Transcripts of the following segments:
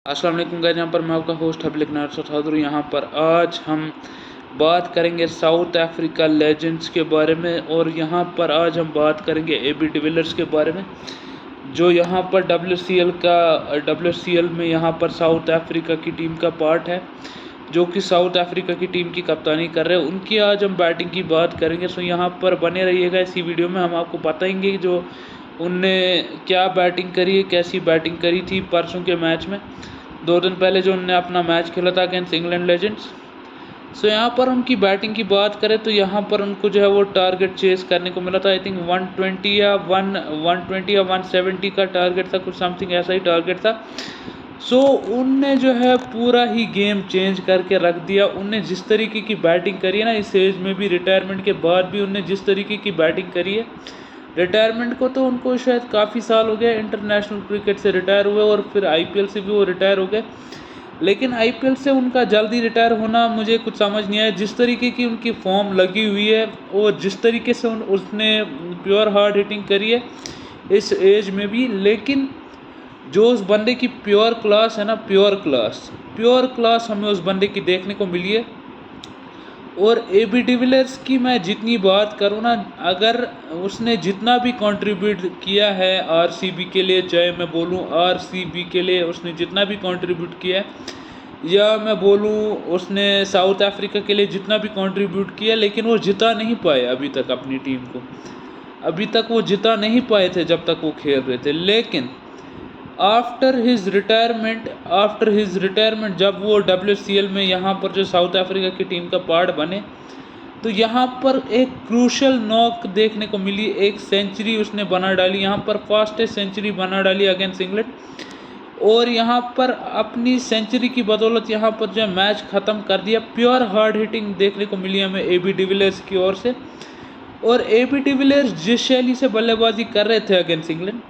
अस्सलाम वालेकुम गाइस, यहाँ पर मैं आपका होस्ट हबीब नार। यहाँ पर आज हम बात करेंगे साउथ अफ्रीका लेजेंड्स के बारे में, और यहाँ पर आज हम बात करेंगे एबी डिविलियर्स के बारे में, जो यहाँ पर WCL में यहाँ पर साउथ अफ्रीका की टीम का पार्ट है, जो कि साउथ अफ्रीका की टीम की कप्तानी कर रहे हैं। उनकी आज हम बैटिंग की बात करेंगे। सो यहाँ पर बने रहिएगा। इसी वीडियो में हम आपको बताएंगे जो उनने क्या बैटिंग करी है, कैसी बैटिंग करी थी परसों के मैच में, 2 दिन पहले जो उन्होंने अपना मैच खेला था अगेंस्ट इंग्लैंड लेजेंड्स। सो यहाँ पर उनकी बैटिंग की बात करें तो यहाँ पर उनको जो है वो टारगेट चेस करने को मिला था। आई थिंक 120 या 170 का टारगेट था, कुछ समथिंग ऐसा ही टारगेट था। सो उनने जो है पूरा ही गेम चेंज करके रख दिया। उनने जिस तरीके की बैटिंग करी है ना, इस एज में भी, रिटायरमेंट के बाद भी उनने जिस तरीके की बैटिंग करी है, रिटायरमेंट को तो उनको शायद काफ़ी साल हो गए, इंटरनेशनल क्रिकेट से रिटायर हुए और फिर IPL से भी वो रिटायर हो गए। लेकिन IPL से उनका जल्दी रिटायर होना मुझे कुछ समझ नहीं आया। जिस तरीके की उनकी फॉर्म लगी हुई है और जिस तरीके से उसने प्योर हार्ड हिटिंग करी है इस एज में भी, लेकिन जो उस बंदे की प्योर क्लास है ना, प्योर क्लास हमें उस बंदे की देखने को मिली है। और एबी डिविलियर्स की मैं जितनी बात करूँ ना, अगर उसने जितना भी कंट्रीब्यूट किया है RCB के लिए, चाहे मैं बोलूँ RCB के लिए उसने जितना भी कंट्रीब्यूट किया है, या मैं बोलूँ उसने साउथ अफ्रीका के लिए जितना भी कंट्रीब्यूट किया, लेकिन वो जिता नहीं पाए अभी तक अपनी टीम को। अभी तक वो जिता नहीं पाए थे जब तक वो खेल रहे थे। लेकिन आफ्टर हिज रिटायरमेंट जब वो WCL में यहाँ पर जो साउथ अफ्रीका की टीम का पार्ट बने, तो यहाँ पर एक क्रूशल नॉक देखने को मिली। एक सेंचुरी उसने बना डाली, यहाँ पर फास्टेस्ट सेंचुरी बना डाली अगेंस्ट इंग्लैंड, और यहाँ पर अपनी सेंचुरी की बदौलत यहाँ पर जो मैच ख़त्म कर दिया। प्योर हार्ड हिटिंग देखने को मिली हमें एबी डिविलियर्स की ओर से। और एबी डिविलियर्स जिस शैली से बल्लेबाजी कर रहे थे against England,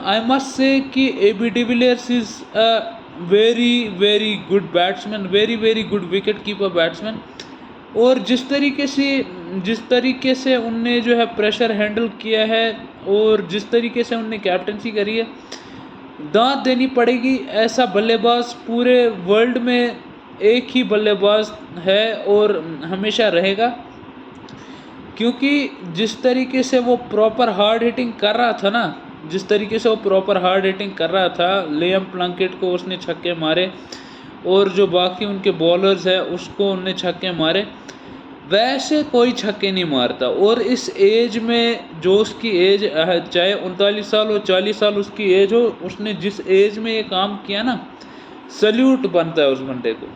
I must say कि AB de Villiers is a very good batsman, very good wicket keeper batsman. और जिस तरीके से उनने जो है प्रेशर हैंडल किया है और जिस तरीके से उनने कैप्टनसी करी है, दांत देनी पड़ेगी। ऐसा बल्लेबाज पूरे वर्ल्ड में एक ही बल्लेबाज है और हमेशा रहेगा, क्योंकि जिस तरीके से वो प्रॉपर हार्ड हिटिंग कर रहा था ना, लियाम प्लंकेट को उसने छक्के मारे और जो बाकी उनके बॉलर्स हैं उसको उनने छक्के मारे, वैसे कोई छक्के नहीं मारता। और इस एज में जो उसकी एज है, चाहे 39 साल हो, 40 साल उसकी एज हो, उसने जिस एज में ये काम किया ना, सल्यूट बनता है उस बंदे को।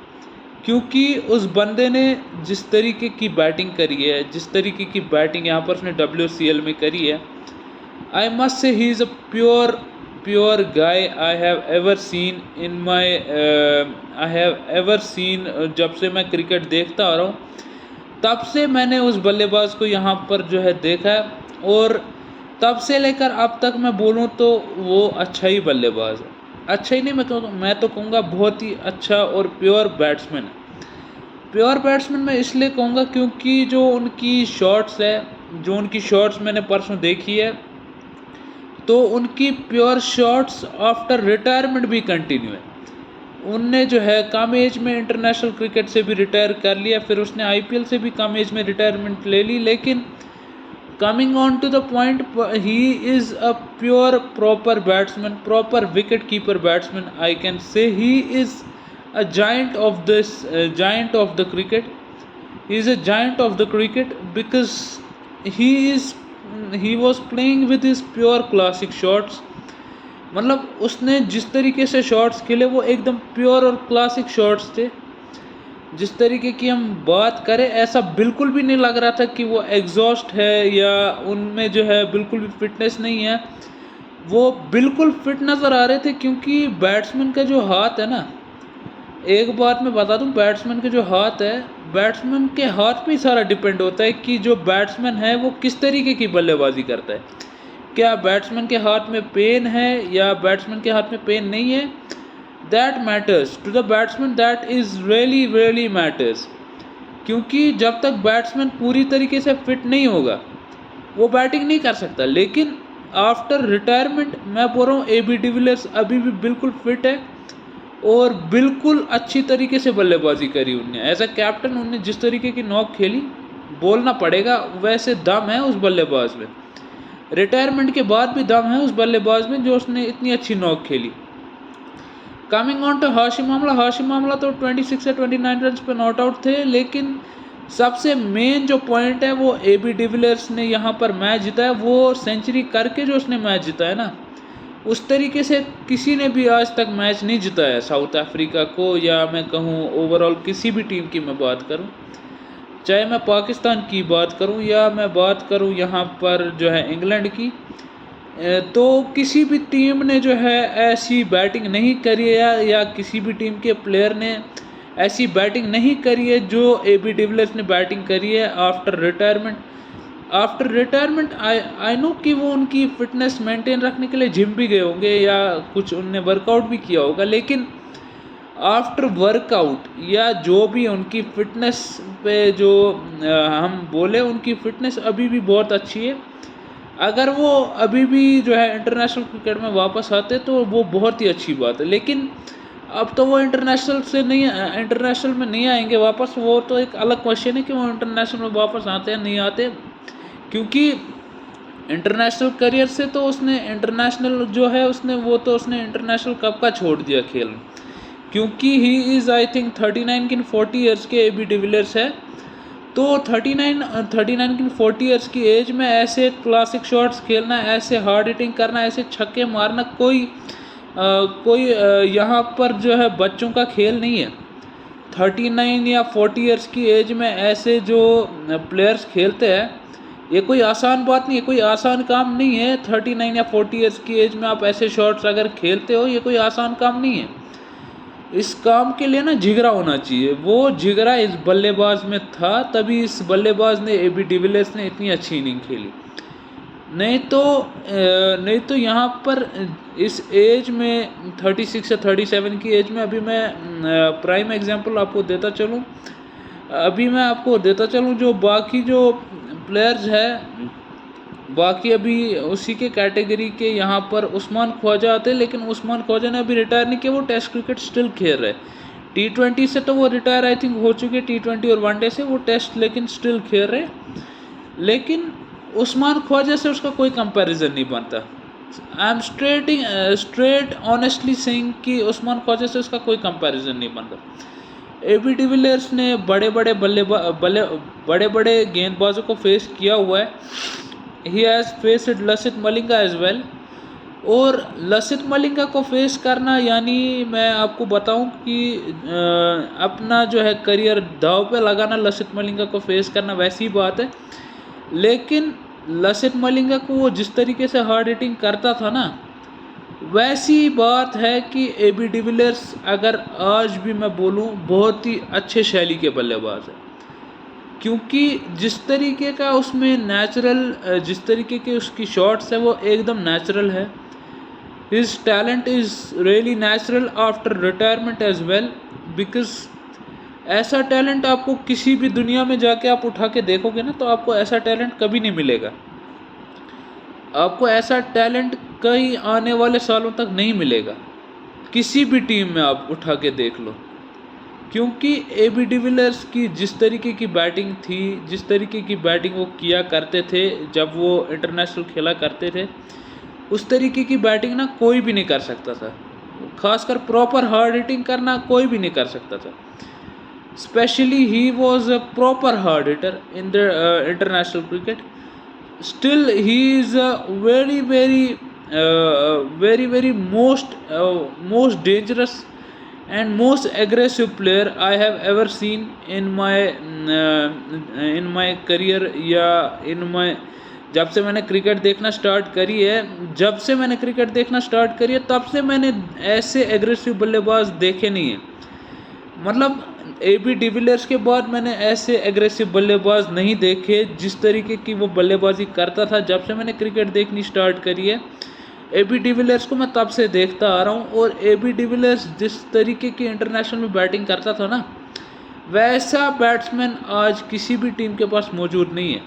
क्योंकि उस बंदे ने जिस तरीके की बैटिंग करी है, जिस तरीके की बैटिंग यहाँ पर उसने WCL में करी है, I must say he is a pure guy I have ever seen in my जब से मैं क्रिकेट देखता आ रहा हूँ तब से मैंने उस बल्लेबाज को यहाँ पर जो है देखा है, और तब से लेकर अब तक मैं बोलूँ तो वो अच्छा ही बल्लेबाज है। अच्छा ही नहीं, मैं तो कहूँगा बहुत ही अच्छा और प्योर बैट्समैन है। प्योर बैट्समैन मैं इसलिए कहूँगा क्योंकि जो उनकी शॉट्स मैंने परसों देखी है, तो उनकी प्योर शॉट्स आफ्टर रिटायरमेंट भी कंटिन्यू है। उनने जो है कम एज में इंटरनेशनल क्रिकेट से भी रिटायर कर लिया, फिर उसने IPL से भी कम एज में रिटायरमेंट ले ली, लेकिन coming on to the point, he is a pure proper batsman, proper wicket keeper batsman. I can say he is a giant of the cricket. He is a giant of the cricket because he was playing with his pure classic shots। मतलब उसने जिस तरीके से shots खेले वो एकदम pure और classic shots थे। जिस तरीके की हम बात करें, ऐसा बिल्कुल भी नहीं लग रहा था कि वो एग्जॉस्ट है या उनमें जो है बिल्कुल भी फिटनेस नहीं है। वो बिल्कुल फिट नज़र आ रहे थे, क्योंकि बैट्समैन का जो हाथ है ना, एक बात मैं बता दूं, बैट्समैन के हाथ पे ही सारा डिपेंड होता है कि जो बैट्समैन है वो किस तरीके की बल्लेबाजी करता है। क्या बैट्समैन के हाथ में पेन है या बैट्समैन के हाथ में पेन नहीं है, that matters to the batsman, that is really matters. क्योंकि जब तक बैट्समैन पूरी तरीके से फिट नहीं होगा वो बैटिंग नहीं कर सकता। लेकिन आफ्टर रिटायरमेंट मैं बोल रहा हूँ एबी डिविलियर्स अभी भी बिल्कुल फिट है और बिल्कुल अच्छी तरीके से बल्लेबाजी करी उनने। एज अ कैप्टन उनने जिस तरीके की नॉक खेली, बोलना पड़ेगा, वैसे दम है उस बल्लेबाज में। रिटायरमेंट के बाद भी दम है उस बल्लेबाज में जो उसने इतनी अच्छी नॉक खेली। Coming on to Hashim Amla तो 26 या 29 रन पे नॉट आउट थे, लेकिन सबसे मेन जो पॉइंट है वो AB डिविलियर्स ने यहाँ पर मैच जिताया। वो सेंचुरी करके जो उसने मैच जिताया ना, उस तरीके से किसी ने भी आज तक मैच नहीं जिताया साउथ अफ्रीका को, या मैं कहूँ ओवरऑल किसी भी टीम की मैं बात करूँ, चाहे मैं पाकिस्तान की बात करूँ या मैं बात करूँ यहाँ पर जो है इंग्लैंड की। तो किसी भी टीम ने जो है ऐसी बैटिंग नहीं करी है, या किसी भी टीम के प्लेयर ने ऐसी बैटिंग नहीं करी है जो AB डिविलियर्स ने बैटिंग करी है आफ्टर रिटायरमेंट। आई नो कि वो उनकी फिटनेस मेंटेन रखने के लिए जिम भी गए होंगे या कुछ उनने वर्कआउट भी किया होगा, लेकिन आफ्टर वर्कआउट या जो भी उनकी फिटनेस पे जो हम बोले, उनकी फिटनेस अभी भी बहुत अच्छी है। अगर वो अभी भी जो है इंटरनेशनल क्रिकेट में वापस आते तो वो बहुत ही अच्छी बात है, लेकिन अब तो वो इंटरनेशनल में नहीं आएंगे वापस। वो तो एक अलग क्वेश्चन है कि वो इंटरनेशनल में वापस आते हैं नहीं आते, क्योंकि इंटरनेशनल करियर से तो उसने इंटरनेशनल जो है उसने इंटरनेशनल कब का छोड़ दिया खेल, क्योंकि ही इज़ आई थिंक 39 किन 40 ईयर्स के AB डिविलियर्स है। तो 39 किन 40 ईयर्स की एज में ऐसे क्लासिक शॉट्स खेलना, ऐसे हार्ड हिटिंग करना, ऐसे छक्के मारना कोई यहाँ पर जो है बच्चों का खेल नहीं है। 39 या 40 ईयर्स की एज में ऐसे जो प्लेयर्स खेलते हैं, ये कोई आसान बात नहीं है, कोई आसान काम नहीं है। 39 या 40 ईयर्स की एज में आप ऐसे शॉट्स अगर खेलते हो, ये कोई आसान काम नहीं है। इस काम के लिए ना जिगरा होना चाहिए, वो जिगरा इस बल्लेबाज में था, तभी इस बल्लेबाज ने AB डिविलियर्स ने इतनी अच्छी इनिंग खेली। नहीं तो यहाँ पर इस एज में 36 या 37 की एज में, अभी मैं प्राइम एग्जांपल आपको देता चलूँ, जो बाकी जो प्लेयर्स हैं, बाकी अभी उसी के कैटेगरी के यहाँ पर उस्मान ख्वाजा आते हैं, लेकिन उस्मान ख्वाजा ने अभी रिटायर नहीं किया, वो टेस्ट क्रिकेट स्टिल खेल रहे। T20 से तो वो रिटायर आई थिंक हो चुके, T20 और वनडे से, वो टेस्ट लेकिन स्टिल खेल रहे। लेकिन उस्मान ख्वाजा से उसका कोई कंपैरिजन नहीं बनता। I am straight honestly saying कि उस्मान ख्वाजा से उसका कोई कंपैरिजन नहीं बनता। AB डिविलियर्स ने बड़े बड़े गेंदबाजों को फेस किया हुआ है। He has faced Lasith Malinga as well, और लसित मलिंगा को फेस करना, यानी मैं आपको बताऊं कि अपना जो है करियर दांव पे लगाना, लसित मलिंगा को फेस करना वैसी ही बात है। लेकिन लसित मलिंगा को वो जिस तरीके से हार्ड हिटिंग करता था ना, वैसी बात है कि AB डिविलियर्स अगर आज भी मैं बोलूं बहुत ही अच्छे शैली के बल्लेबाज है, क्योंकि जिस तरीके का उसमें जिस तरीके के उसकी शॉट्स है वो एकदम नेचुरल है। His talent is really natural after retirement age well, because ऐसा टैलेंट आपको किसी भी दुनिया में जाके आप उठा के देखोगे ना, तो आपको ऐसा टैलेंट कभी नहीं मिलेगा। आपको ऐसा टैलेंट कई आने वाले सालों तक नहीं मिलेगा, किसी भी टीम में आप उठा के देख लो, क्योंकि AB डिविलियर्स की जिस तरीके की बैटिंग थी, जिस तरीके की बैटिंग वो किया करते थे जब वो इंटरनेशनल खेला करते थे, उस तरीके की बैटिंग ना कोई भी नहीं कर सकता था। खासकर प्रॉपर हार्ड हिटिंग करना कोई भी नहीं कर सकता था। Specially he was a proper hard hitter in the international cricket. Still he is a very most dangerous and most aggressive player I have ever seen in my career, या जब से मैंने क्रिकेट देखना स्टार्ट करी है तब से मैंने ऐसे एग्रेसिव बल्लेबाज देखे नहीं हैं। मतलब AB डिविलियर्स के बाद मैंने ऐसे एग्रेसिव बल्लेबाज नहीं देखे जिस तरीके की वो बल्लेबाजी करता था। जब से मैंने क्रिकेट देखनी स्टार्ट करी है, AB डिविलियर्स को मैं तब से देखता आ रहा हूँ, और AB डिविलियर्स जिस तरीके की इंटरनेशनल में बैटिंग करता था ना, वैसा बैट्समैन आज किसी भी टीम के पास मौजूद नहीं है।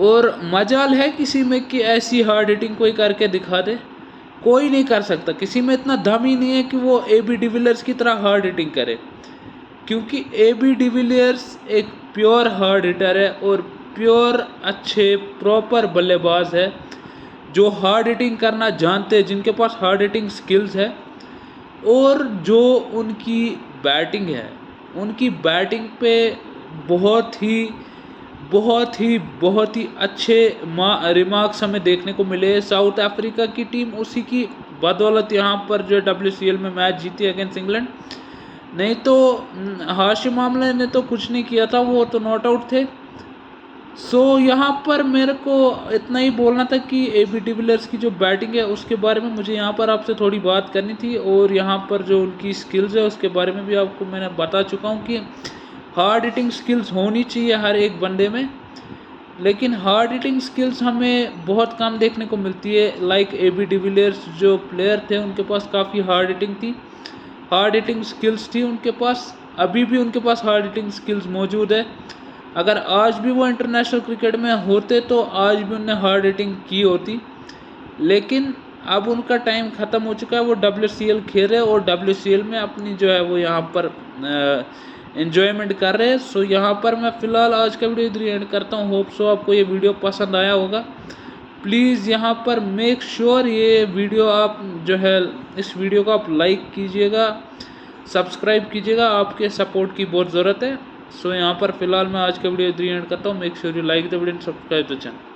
और मजाल है किसी में कि ऐसी हार्ड हिटिंग कोई करके दिखा दे, कोई नहीं कर सकता, किसी में इतना दम ही नहीं है कि वो AB डिविलियर्स की तरह हार्ड हिटिंग करे, क्योंकि AB डिविलियर्स एक प्योर हार्ड हिटर है और प्योर अच्छे प्रॉपर बल्लेबाज है, जो हार्ड हिटिंग करना जानते हैं, जिनके पास हार्ड हिटिंग स्किल्स है। और जो उनकी बैटिंग है, उनकी बैटिंग पे बहुत ही बहुत ही अच्छे रिमार्क्स हमें देखने को मिले। साउथ अफ्रीका की टीम उसी की बदौलत यहाँ पर जो WCL में मैच जीती अगेंस्ट इंग्लैंड, नहीं तो हाशिम आमला ने तो कुछ नहीं किया था, वो तो नॉट आउट थे। सो यहाँ पर मेरे को इतना ही बोलना था कि AB डिविलियर्स की जो बैटिंग है उसके बारे में मुझे यहाँ पर आपसे थोड़ी बात करनी थी, और यहाँ पर जो उनकी स्किल्स है उसके बारे में भी आपको मैंने बता चुका हूँ कि हार्ड हिटिंग स्किल्स होनी चाहिए हर एक बंदे में, लेकिन हार्ड हिटिंग स्किल्स हमें बहुत कम देखने को मिलती है। लाइक AB डिविलियर्स जो प्लेयर थे उनके पास काफ़ी हार्ड हिटिंग थी, हार्ड हिटिंग स्किल्स थी उनके पास, अभी भी उनके पास हार्ड हिटिंग स्किल्स मौजूद है। अगर आज भी वो इंटरनेशनल क्रिकेट में होते तो आज भी उन्हें हार्ड हिटिंग की होती, लेकिन अब उनका टाइम ख़त्म हो चुका है। वो WCL खेल रहे हैं और WCL में अपनी जो है वो यहाँ पर एन्जॉयमेंट कर रहे हैं। सो यहाँ पर मैं फ़िलहाल आज का वीडियो इधर एंड करता हूँ। होप सो आपको ये वीडियो पसंद आया होगा। प्लीज़ यहाँ पर मेक श्योर ये वीडियो आप जो है इस वीडियो को आप लाइक कीजिएगा, सब्सक्राइब कीजिएगा, आपके सपोर्ट की बहुत ज़रूरत है। सो यहाँ पर फ़िलहाल मैं आज का वीडियो इधर एंड करता हूँ। Make sure you like the video and subscribe the channel.